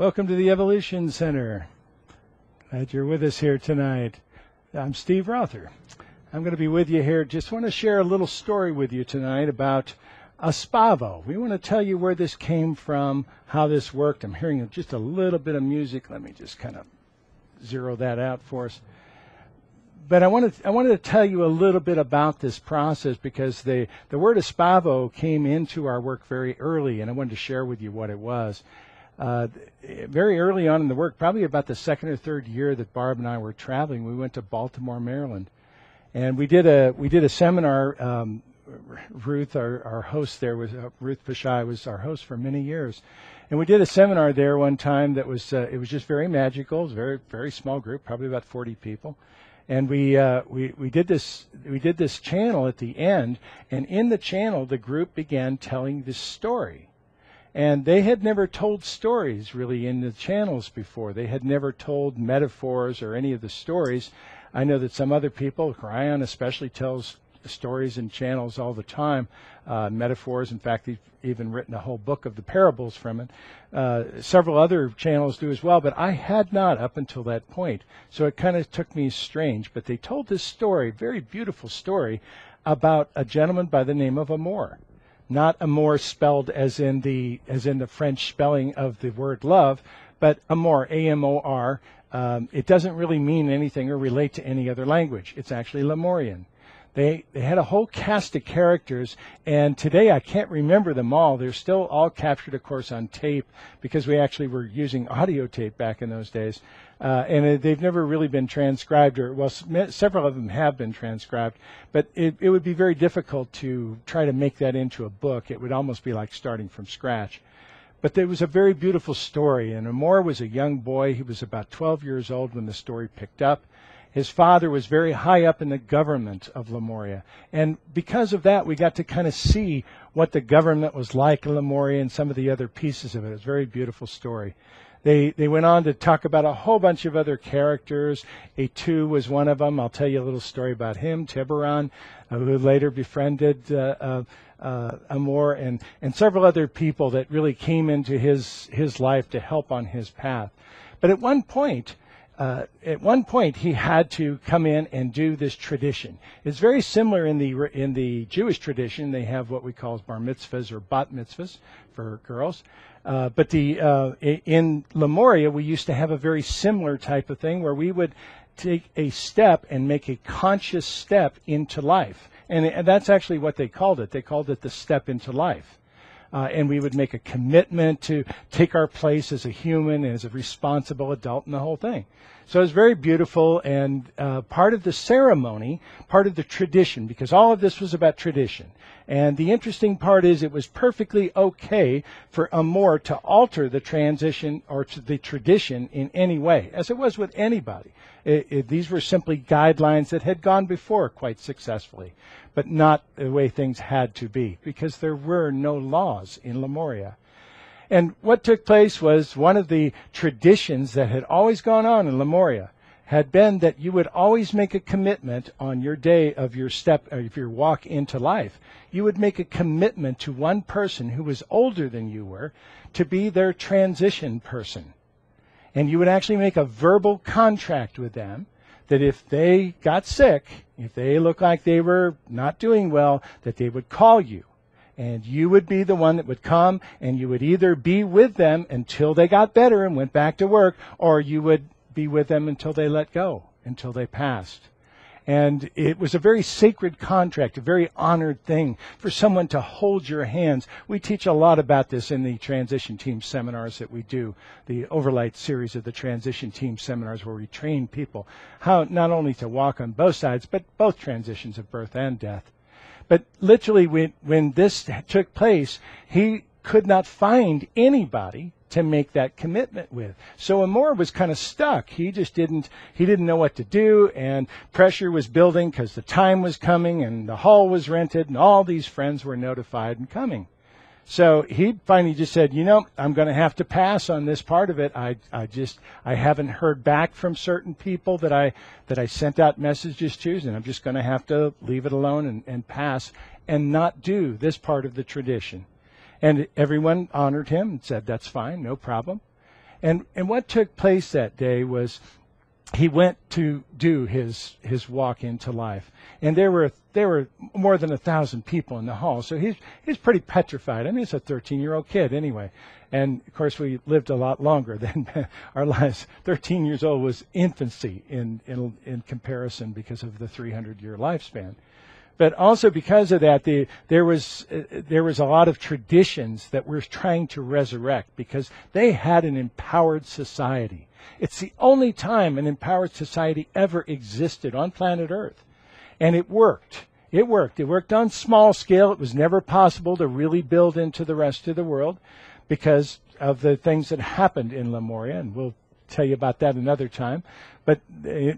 Welcome to the Evolution Center. Glad you're with us here tonight. I'm Steve Rother. I'm going to be with you here. Just want to share a little story with you tonight about Espavo. We want to tell you where this came from, how this worked. I'm hearing just a little bit of music. Let me just kind of zero that out for us. But I wanted to tell you a little bit about this process because the word Espavo came into our work very early, and I wanted to share with you what it was. Very early on in the work, probably about the second or third year that Barb and I were traveling, we went to Baltimore, Maryland, and we did a seminar. Ruth, our host there, was Ruth Pashai, was our host for many years, and we did a seminar there one time that was it was just very magical. It was a very, very small group, probably about 40 people. And we did this channel at the end, and in the channel the group began telling this story. And they had never told stories really in the channels before. They had never told metaphors or any of the stories. I know that some other people, Ryan especially, tells stories in channels all the time, metaphors. In fact, he's even written a whole book of the parables from it. Several other channels do as well, but I had not up until that point. So it kind of took me strange. But they told this story, very beautiful story, about a gentleman by the name of Amour. Not amour spelled as in the French spelling of the word love, but amour, A-M-O-R. It doesn't really mean anything or relate to any other language. It's actually Lemurian. They had a whole cast of characters, and today I can't remember them all. They're still all captured, of course, on tape because we actually were using audio tape back in those days. And they've never really been transcribed, or well, several of them have been transcribed, but it would be very difficult to try to make that into a book. It would almost be like starting from scratch. But there was a very beautiful story, and Amour was a young boy. He was about 12 years old when the story picked up. His father was very high up in the government of Lemuria. And because of that, we got to kind of see what the government was like in Lemuria and some of the other pieces of it. It was a very beautiful story. They went on to talk about a whole bunch of other characters. Etu was one of them. I'll tell you a little story about him. Tiburon, who later befriended Amour, and several other people that really came into his life to help on his path. But at one point, he had to come in and do this tradition. It's very similar in the Jewish tradition. They have what we call bar mitzvahs or bat mitzvahs for girls. But in Lemuria, we used to have a very similar type of thing where we would take a step and make a conscious step into life. And that's actually what they called it. They called it the step into life. And we would make a commitment to take our place as a human, as a responsible adult in the whole thing. So it was very beautiful, and part of the ceremony, part of the tradition, because all of this was about tradition. And the interesting part is it was perfectly okay for Amour to alter the transition or to the tradition in any way, as it was with anybody. These were simply guidelines that had gone before quite successfully, but not the way things had to be, because there were no laws in Lemuria. And what took place was one of the traditions that had always gone on in Lemuria had been that you would always make a commitment on your day of your step, of your walk into life. You would make a commitment to one person who was older than you were to be their transition person. And you would actually make a verbal contract with them that if they got sick, if they looked like they were not doing well, that they would call you. And you would be the one that would come, and you would either be with them until they got better and went back to work, or you would be with them until they let go, until they passed. And it was a very sacred contract, a very honored thing for someone to hold your hands. We teach a lot about this in the transition team seminars that we do, the overlight series of the transition team seminars where we train people how not only to walk on both sides, but both transitions of birth and death. But literally when this took place, he could not find anybody to make that commitment with. So Amour was kind of stuck. He didn't know what to do, and pressure was building because the time was coming and the hall was rented and all these friends were notified and coming. So he finally just said, I'm going to have to pass on this part of it. I haven't heard back from certain people that I sent out messages to, and I'm just going to have to leave it alone and pass and not do this part of the tradition. And everyone honored him and said, that's fine, no problem. And what took place that day was he went to do his walk into life. And there were more than 1,000 people in the hall. So he's pretty petrified. I mean, he's a 13-year-old kid anyway. And, of course, we lived a lot longer than our lives. 13 years old was infancy in comparison because of the 300-year lifespan. But also because of that, there was a lot of traditions that we're trying to resurrect because they had an empowered society. It's the only time an empowered society ever existed on planet Earth. And it worked. It worked. It worked on small scale. It was never possible to really build into the rest of the world because of the things that happened in Lemuria, and we'll tell you about that another time, but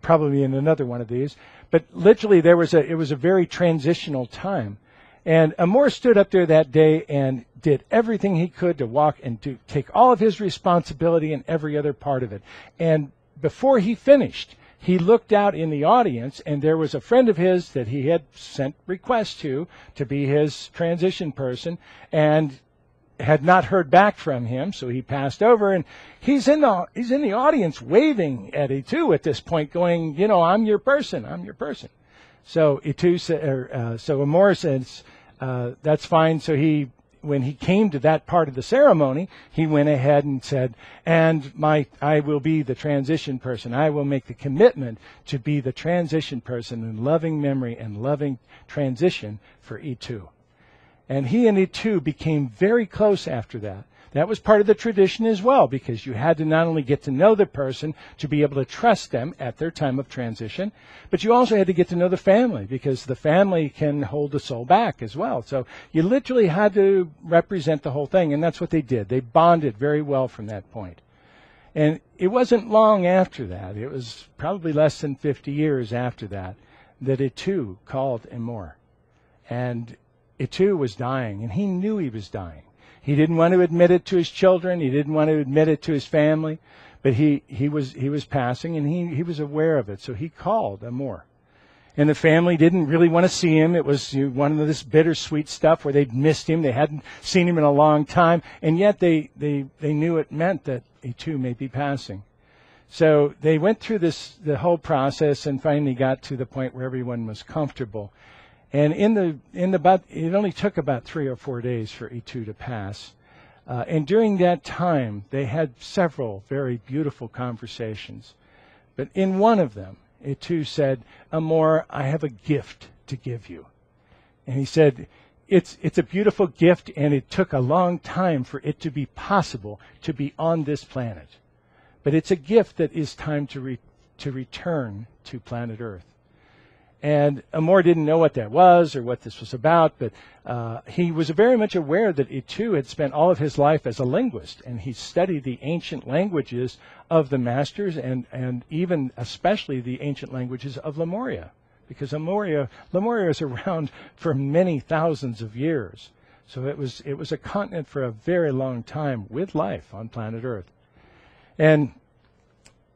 probably in another one of these. But literally, it was a very transitional time. And Amor stood up there that day and did everything he could to walk and to take all of his responsibility and every other part of it. And before he finished, he looked out in the audience, and there was a friend of his that he had sent requests to be his transition person, and had not heard back from him, so he passed over, and he's in the audience waving at Itu at this point, going, you know, I'm your person, I'm your person. So Itu so Amor says, that's fine. So when he came to that part of the ceremony, he went ahead and said, and I will be the transition person. I will make the commitment to be the transition person in loving memory and loving transition for Itu. And he and Itu became very close after that. That was part of the tradition as well, because you had to not only get to know the person to be able to trust them at their time of transition, but you also had to get to know the family, because the family can hold the soul back as well. So you literally had to represent the whole thing, and that's what they did. They bonded very well from that point. And it wasn't long after that, it was probably less than 50 years after that, that Itu called Amor. And Itu was dying, and he knew he was dying. He didn't want to admit it to his children. He didn't want to admit it to his family. But he was passing, and he was aware of it. So he called Amor. And the family didn't really want to see him. It was one of this bittersweet stuff where they'd missed him. They hadn't seen him in a long time. And yet they knew it meant that Itu may be passing. So they went through the whole process and finally got to the point where everyone was comfortable. And it only took about 3 or 4 days for Itu to pass. And during that time, they had several very beautiful conversations. But in one of them, Itu said, Amor, I have a gift to give you. And he said, it's a beautiful gift, and it took a long time for it to be possible to be on this planet. But it's a gift that is time to return to planet Earth. And Amor didn't know what that was or what this was about, but he was very much aware that Itu had spent all of his life as a linguist, and he studied the ancient languages of the masters and even especially the ancient languages of Lemuria, because Lemuria is around for many thousands of years. So it was a continent for a very long time with life on planet Earth. And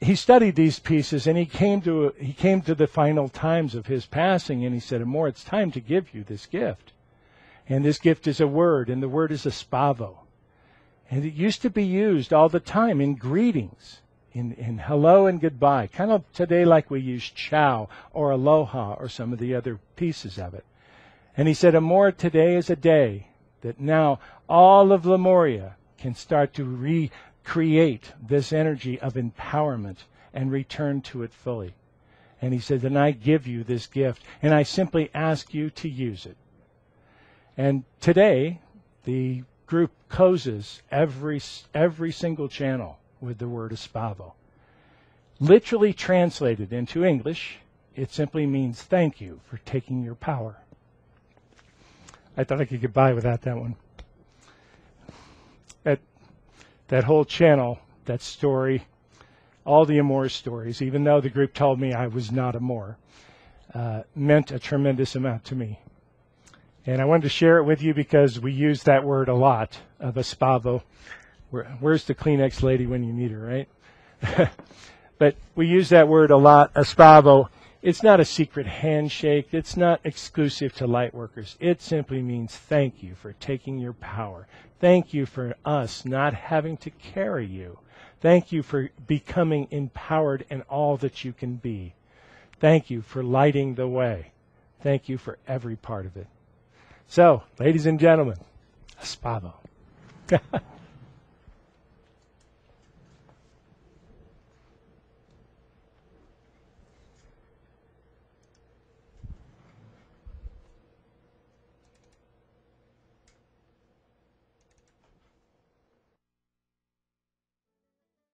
he studied these pieces, and he came to the final times of his passing, and he said, Amor, it's time to give you this gift. And this gift is a word, and the word is Espavo. And it used to be used all the time in greetings, in hello and goodbye, kind of today like we use ciao or aloha or some of the other pieces of it. And he said, Amor, today is a day that now all of Lemuria can start to recreate this energy of empowerment and return to it fully. And he said, then I give you this gift, and I simply ask you to use it. And today, the group closes every single channel with the word Espavo. Literally translated into English, it simply means thank you for taking your power. I thought I could get by without that one. That whole channel, that story, all the Amor stories, even though the group told me I was not Amor, meant a tremendous amount to me. And I wanted to share it with you because we use that word a lot, of Espavo. Where's the Kleenex lady when you need her, right? But we use that word a lot, Espavo. It's not a secret handshake. It's not exclusive to light workers. It simply means thank you for taking your power. Thank you for us not having to carry you. Thank you for becoming empowered in all that you can be. Thank you for lighting the way. Thank you for every part of it. So, ladies and gentlemen, Espavo.